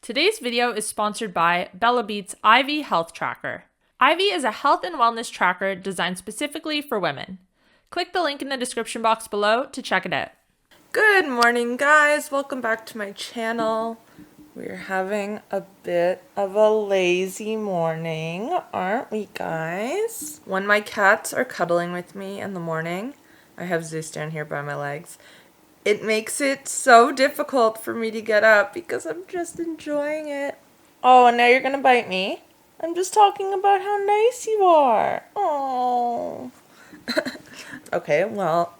Today's video is sponsored by 𝘾𝙆𝙍𝙬 IV Health Tracker. IV is a health and wellness tracker designed specifically for women. Click the link in the description box below to check it out. Good morning, guys. Welcome back to my channel. We're having a bit of a lazy morning, aren't we, guys? When my cats are cuddling with me in the morning, I have Zeus down here by my legs. It makes it so difficult for me to get up because I'm just enjoying it. Oh, and now you're gonna bite me? I'm just talking about how nice you are. Oh. Okay, well,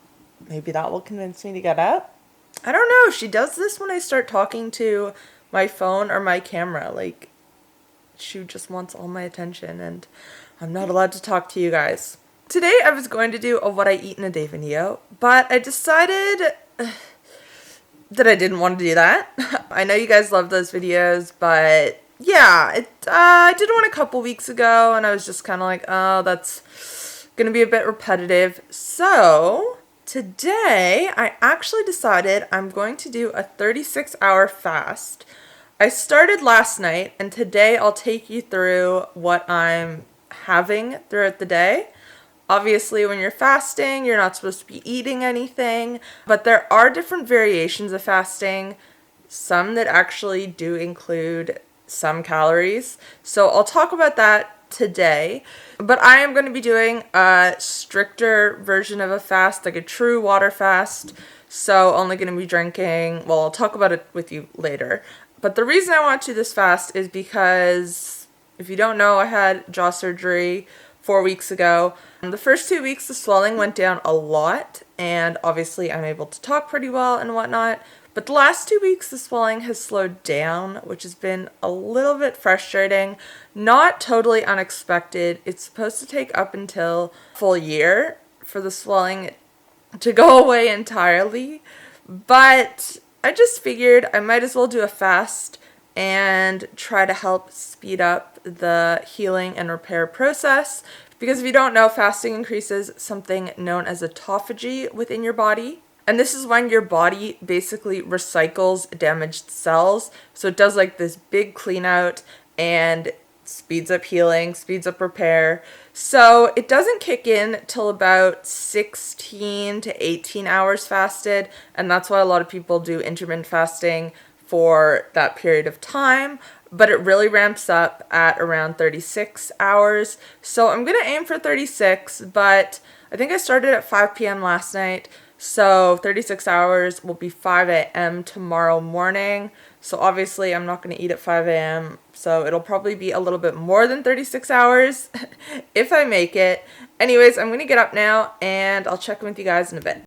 maybe that will convince me to get up. I don't know. She does this when I start talking to my phone or my camera. Like, she just wants all my attention, and I'm not allowed to talk to you guys. Today I was going to do a what I eat in a day video, but I decided that I didn't want to do that. I know you guys love those videos, but yeah, I did one a couple weeks ago, and I was just kind of like, oh, that's going to be a bit repetitive. So today I actually decided I'm going to do a 36-hour fast. I started last night, and today I'll take you through what I'm having throughout the day. Obviously, when you're fasting, you're not supposed to be eating anything, but there are different variations of fasting, some that actually do include some calories. So I'll talk about that today, but I am going to be doing a stricter version of a fast, like a true water fast. So only going to be drinking, well, I'll talk about it with you later. But the reason I want to do this fast is because, if you don't know, I had jaw surgery 4 weeks ago. The first 2 weeks, the swelling went down a lot, and obviously I'm able to talk pretty well and whatnot. But the last 2 weeks, the swelling has slowed down, which has been a little bit frustrating. Not totally unexpected. It's supposed to take up until a full year for the swelling to go away entirely. But I just figured I might as well do a fast and try to help speed up the healing and repair process. Because if you don't know, fasting increases something known as autophagy within your body. And this is when your body basically recycles damaged cells. So it does like this big clean out and speeds up healing, speeds up repair. So it doesn't kick in till about 16 to 18 hours fasted. And that's why a lot of people do intermittent fasting for that period of time, but it really ramps up at around 36 hours. So I'm going to aim for 36, but I think I started at 5 p.m. last night, so 36 hours will be 5 a.m. tomorrow morning. So obviously I'm not going to eat at 5 a.m., so it'll probably be a little bit more than 36 hours if I make it. Anyways, I'm going to get up now, and I'll check in with you guys in a bit.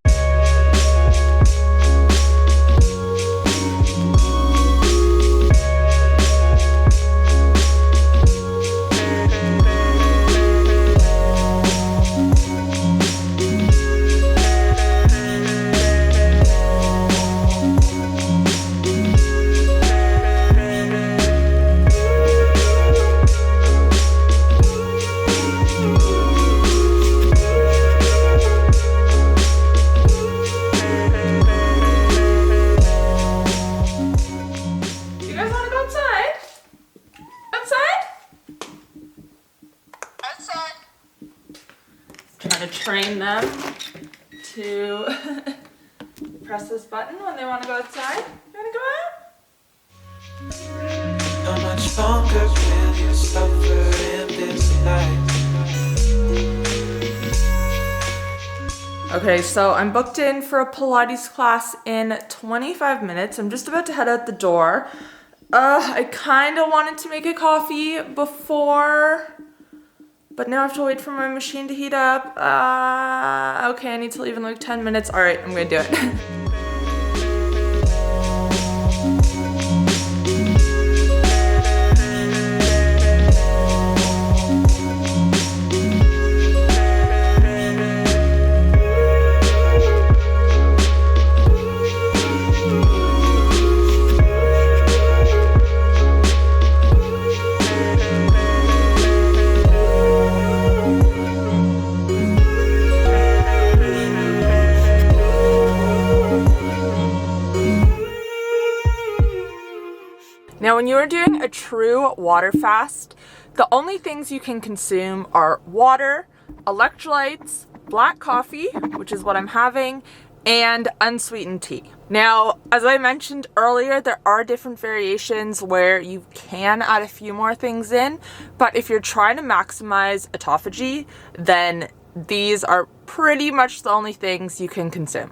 Trying to train them to press this button when they want to go outside. You want to go out? How much longer will you suffer in this life? Okay, so I'm booked in for a Pilates class in 25 minutes. I'm just about to head out the door. I kind of wanted to make a coffee before, but now I have to wait for my machine to heat up. Okay, I need to leave in like 10 minutes. All right, I'm gonna do it. Now, when you are doing a true water fast, the only things you can consume are water, electrolytes, black coffee, which is what I'm having, and unsweetened tea. Now, as I mentioned earlier, there are different variations where you can add a few more things in, but if you're trying to maximize autophagy, then these are pretty much the only things you can consume.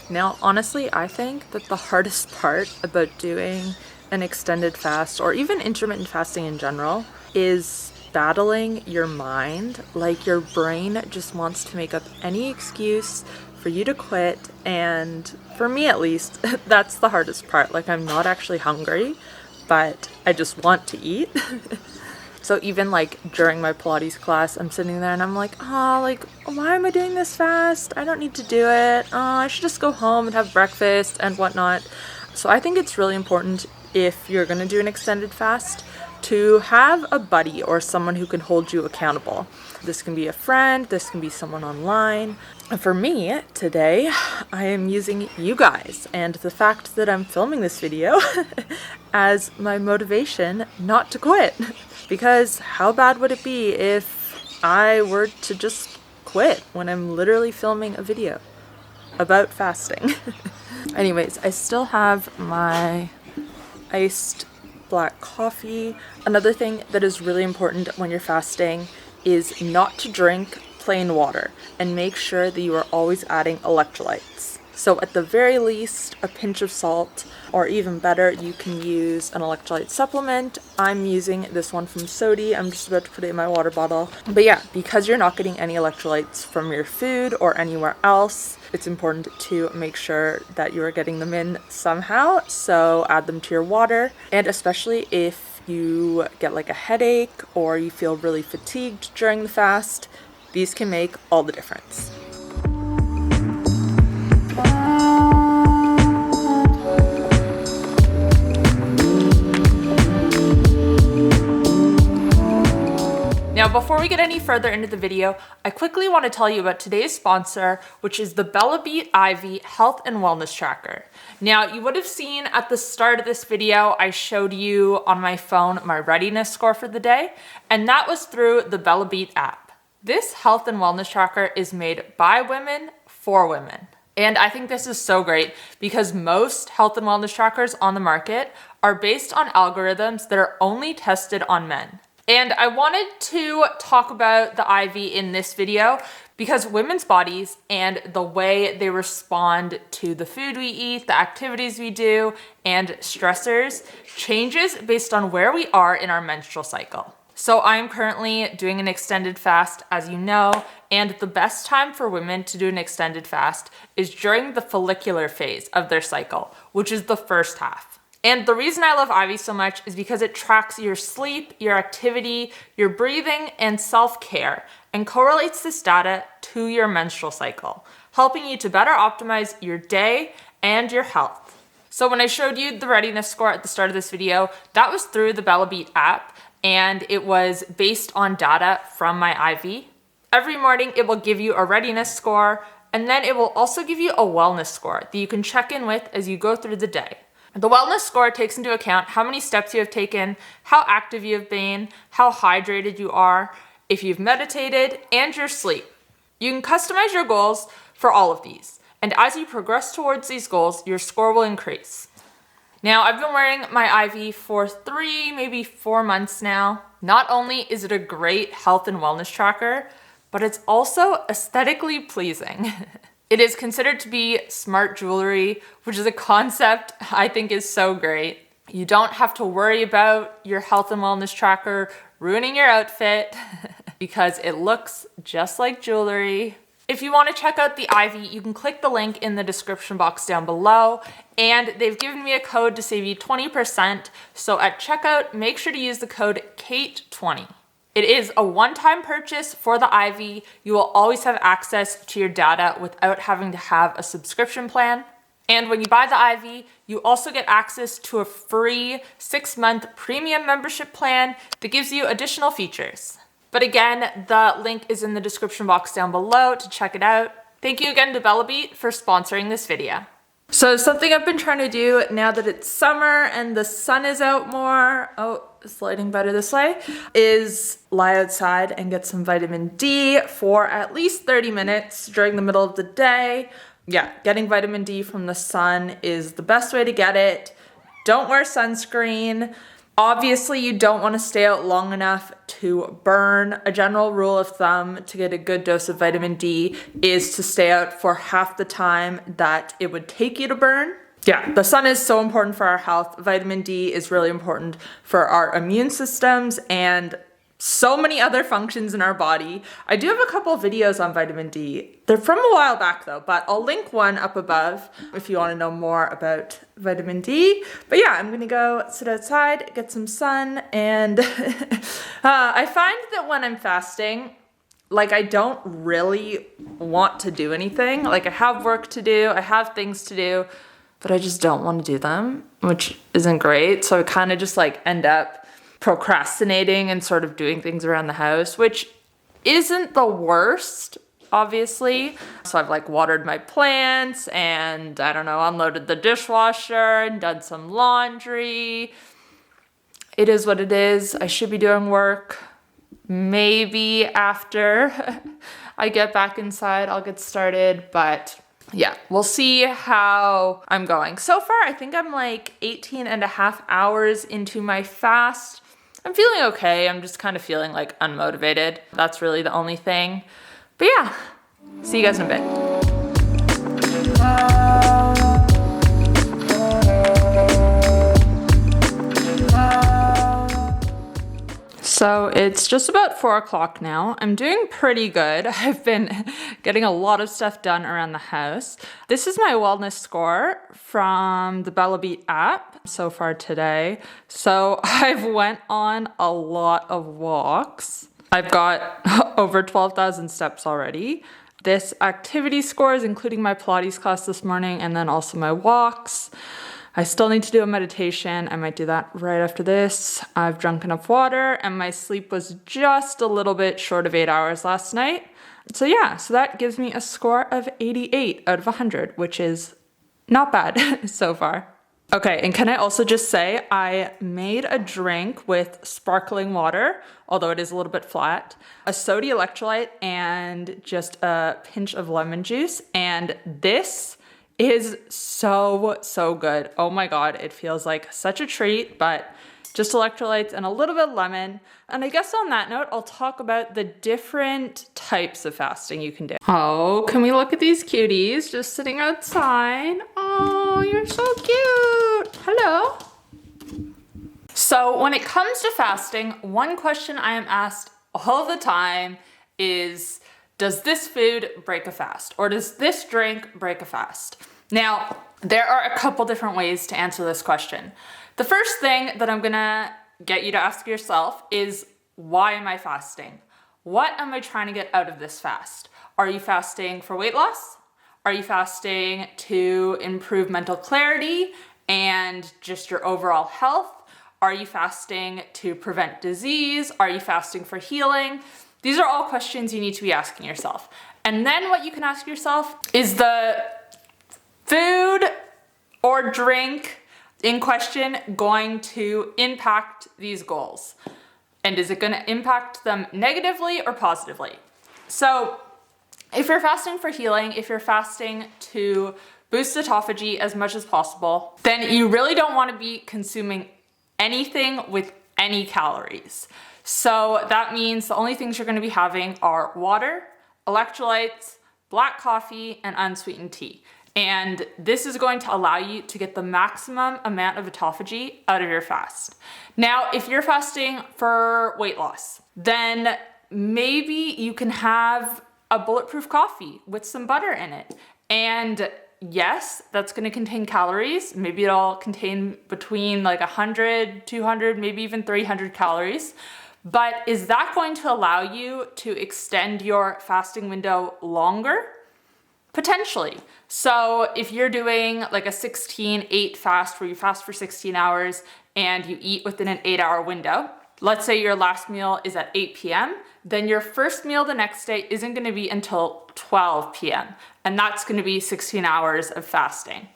Now, honestly, I think that the hardest part about doing an extended fast, or even intermittent fasting in general, is battling your mind. Like, your brain just wants to make up any excuse for you to quit, and for me at least, that's the hardest part. Like, I'm not actually hungry, but I just want to eat. So even like during my Pilates class, I'm sitting there and I'm like, oh, like, why am I doing this fast? I don't need to do it. Oh, I should just go home and have breakfast and whatnot. So I think it's really important, if you're gonna do an extended fast, to have a buddy or someone who can hold you accountable. This can be a friend, this can be someone online. And for me, today, I am using you guys and the fact that I'm filming this video as my motivation not to quit. Because how bad would it be if I were to just quit when I'm literally filming a video about fasting? Anyways, I still have my iced black coffee. Another thing that is really important when you're fasting is not to drink plain water, and make sure that you are always adding electrolytes. So at the very least, a pinch of salt, or even better, you can use an electrolyte supplement. I'm using this one from Sodi. I'm just about to put it in my water bottle. But yeah, because you're not getting any electrolytes from your food or anywhere else, it's important to make sure that you are getting them in somehow. So add them to your water, and especially if you get like a headache or you feel really fatigued during the fast, these can make all the difference. Now, before we get any further into the video, I quickly want to tell you about today's sponsor, which is the 𝘾𝙆𝙼𝘾𝙃 Health and Wellness Tracker. Now, you would have seen at the start of this video, I showed you on my phone my readiness score for the day, and that was through the 𝘾𝙆𝙆𝘾 app. This health and wellness tracker is made by women for women. And I think this is so great because most health and wellness trackers on the market are based on algorithms that are only tested on men. And I wanted to talk about the IV in this video because women's bodies and the way they respond to the food we eat, the activities we do, and stressors changes based on where we are in our menstrual cycle. So I'm currently doing an extended fast, as you know, and the best time for women to do an extended fast is during the follicular phase of their cycle, which is the first half. And the reason I love IV so much is because it tracks your sleep, your activity, your breathing, and self-care, and correlates this data to your menstrual cycle, helping you to better optimize your day and your health. So when I showed you the readiness score at the start of this video, that was through the 𝘾𝙆𝙆𝘾𝙃 app, and it was based on data from my IV. Every morning, it will give you a readiness score, and then it will also give you a wellness score that you can check in with as you go through the day. The wellness score takes into account how many steps you have taken, how active you have been, how hydrated you are, if you've meditated, and your sleep. You can customize your goals for all of these, and as you progress towards these goals, your score will increase. Now, I've been wearing my IV for 3, maybe 4 months now. Not only is it a great health and wellness tracker, but it's also aesthetically pleasing. It is considered to be smart jewelry, which is a concept I think is so great. You don't have to worry about your health and wellness tracker ruining your outfit because it looks just like jewelry. If you want to check out the IV, you can click the link in the description box down below, and they've given me a code to save you 20%. So at checkout, make sure to use the code CATE20. It is a one-time purchase for the IV. You will always have access to your data without having to have a subscription plan. And when you buy the IV, you also get access to a free 6-month premium membership plan that gives you additional features. But again, the link is in the description box down below to check it out. Thank you again to 𝘾𝙆𝙍𝙍 for sponsoring this video. So something I've been trying to do now that it's summer and the sun is out more, oh, it's lighting better this way, is lie outside and get some vitamin D for at least 30 minutes during the middle of the day. Yeah, getting vitamin D from the sun is the best way to get it. Don't wear sunscreen. Obviously, you don't want to stay out long enough to burn. A general rule of thumb to get a good dose of vitamin D is to stay out for half the time that it would take you to burn. Yeah, the sun is so important for our health. Vitamin D is really important for our immune systems and so many other functions in our body. I do have a couple videos on vitamin D. They're from a while back though, but I'll link one up above if you want to know more about vitamin D. But yeah, I'm gonna go sit outside, get some sun, and I find that when I'm fasting, like I don't really want to do anything. Like I have work to do, I have things to do, but I just don't want to do them, which isn't great. So I kind of just like end up procrastinating and sort of doing things around the house, which isn't the worst, obviously. So I've like watered my plants and I don't know, unloaded the dishwasher and done some laundry. It is what it is. I should be doing work. Maybe after I get back inside, I'll get started, but yeah, we'll see how I'm going. So far, I think I'm like 18.5 hours into my fast. I'm feeling okay. I'm just kind of feeling like unmotivated. That's really the only thing. But yeah, see you guys in a bit. So it's just about 4 o'clock now. I'm doing pretty good. I've been getting a lot of stuff done around the house. This is my wellness score from the 𝘾𝙆𝙍𝙍 app so far today. So I've went on a lot of walks. I've got over 12,000 steps already. This activity score is including my Pilates class this morning and then also my walks. I still need to do a meditation. I might do that right after this. I've drunk enough water and my sleep was just a little bit short of 8 hours last night. So yeah, so that gives me a score of 88 out of 100, which is not bad so far. Okay, and can I also just say I made a drink with sparkling water, although it is a little bit flat, a soda electrolyte, and just a pinch of lemon juice. And this is so good. Oh my God, it feels like such a treat, but just electrolytes and a little bit of lemon. And I guess on that note, I'll talk about the different types of fasting you can do. Oh, can we look at these cuties just sitting outside? Oh, you're so cute. Hello. So when it comes to fasting, one question I am asked all the time is, does this food break a fast? Or does this drink break a fast? Now, there are a couple different ways to answer this question. The first thing that I'm gonna get you to ask yourself is, why am I fasting? What am I trying to get out of this fast? Are you fasting for weight loss? Are you fasting to improve mental clarity and just your overall health? Are you fasting to prevent disease? Are you fasting for healing? These are all questions you need to be asking yourself. And then what you can ask yourself is, the food or drink in question going to impact these goals? And is it going to impact them negatively or positively? So if you're fasting for healing, if you're fasting to boost autophagy as much as possible, then you really don't want to be consuming anything with any calories. So that means the only things you're going to be having are water, electrolytes, black coffee, and unsweetened tea. And this is going to allow you to get the maximum amount of autophagy out of your fast. Now, if you're fasting for weight loss, then maybe you can have a bulletproof coffee with some butter in it. And yes, that's going to contain calories. Maybe it'll contain between like 100, 200, maybe even 300 calories. But is that going to allow you to extend your fasting window longer? Potentially. So if you're doing like a 16-8 fast where you fast for 16 hours and you eat within an 8-hour window, let's say your last meal is at 8 p.m., then your first meal the next day isn't going to be until 12 p.m. And that's going to be 16 hours of fasting.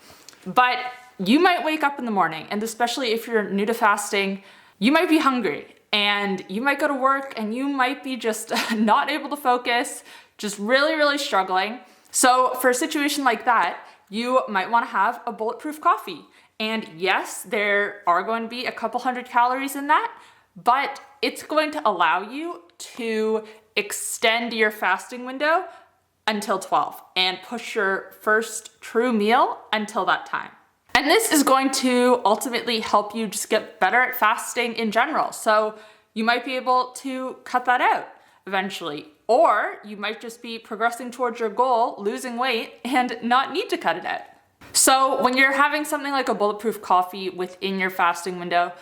But you might wake up in the morning, and especially if you're new to fasting, you might be hungry and you might go to work and you might be just not able to focus, just really, really struggling. So for a situation like that, you might want to have a bulletproof coffee. And yes, there are going to be a couple hundred calories in that, but it's going to allow you to extend your fasting window until 12 and push your first true meal until that time. And this is going to ultimately help you just get better at fasting in general. So you might be able to cut that out eventually, or you might just be progressing towards your goal, losing weight, and not need to cut it out. So when you're having something like a bulletproof coffee within your fasting window,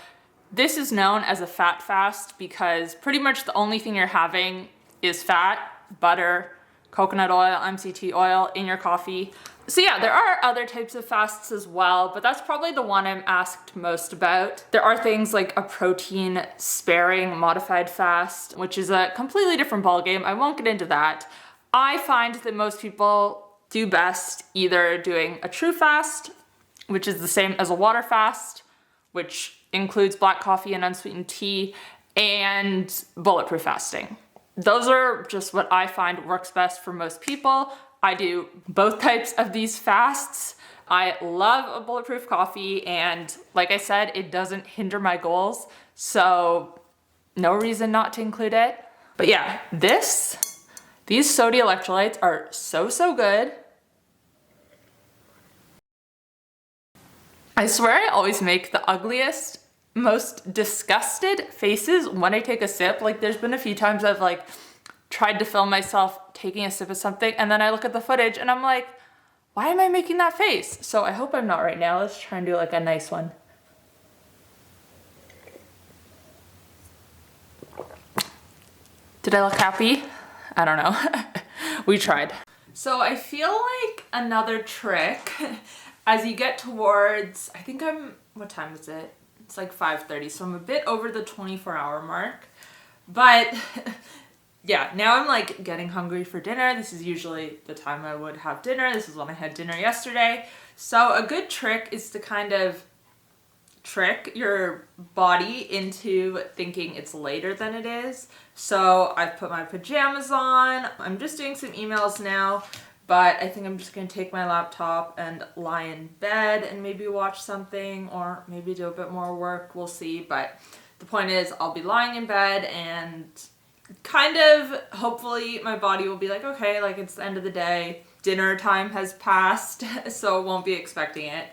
this is known as a fat fast because pretty much the only thing you're having is fat, butter, coconut oil, MCT oil in your coffee. So yeah, there are other types of fasts as well, but that's probably the one I'm asked most about. There are things like a protein sparing modified fast, which is a completely different ballgame. I won't get into that. I find that most people do best either doing a true fast, which is the same as a water fast, which includes black coffee and unsweetened tea, and bulletproof fasting. Those are just what I find works best for most people. I do both types of these fasts. I love a bulletproof coffee, and like I said, it doesn't hinder my goals, so no reason not to include it. But yeah, these sodium electrolytes are so good. I swear I always make the ugliest, most disgusted faces when I take a sip. Like there's been a few times I've like tried to film myself taking a sip of something, and then I look at the footage and I'm like, why am I making that face? So I hope I'm not right now. Let's try and do like a nice one. Did I look happy? I don't know. We tried. So I feel like another trick as you get towards, I think what time is it? It's like 5:30, so I'm a bit over the 24-hour mark. But yeah, now I'm like getting hungry for dinner. This is usually the time I would have dinner. This is when I had dinner yesterday. So a good trick is to kind of trick your body into thinking it's later than it is. So I've put my pajamas on. I'm just doing some emails now, but I think I'm just gonna take my laptop and lie in bed and maybe watch something or maybe do a bit more work. We'll see. But the point is I'll be lying in bed and kind of hopefully my body will be like, okay, like it's the end of the day. Dinner time has passed, so I won't be expecting it.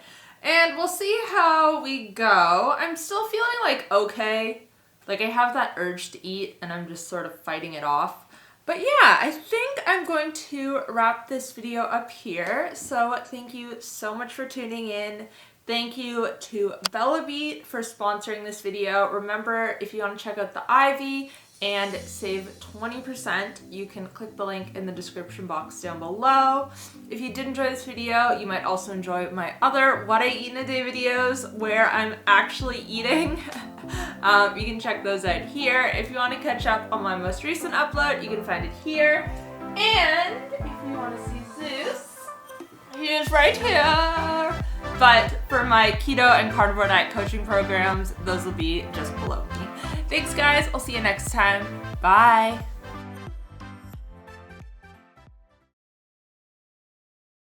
And we'll see how we go. I'm still feeling like okay. Like I have that urge to eat and I'm just sort of fighting it off. But yeah, I think I'm going to wrap this video up here. So thank you so much for tuning in. Thank you to 𝘾𝙆𝙍 for sponsoring this video. Remember, if you want to check out the Ivy and save 20%, you can click the link in the description box down below. If you did enjoy this video, you might also enjoy my other what I eat in a day videos where I'm actually eating. You can check those out here. If you want to catch up on my most recent upload, you can find it here. And if you want to see Zeus, he is right here. But for my keto and carnivore diet coaching programs, those will be just below me. Thanks guys, I'll see you next time. Bye.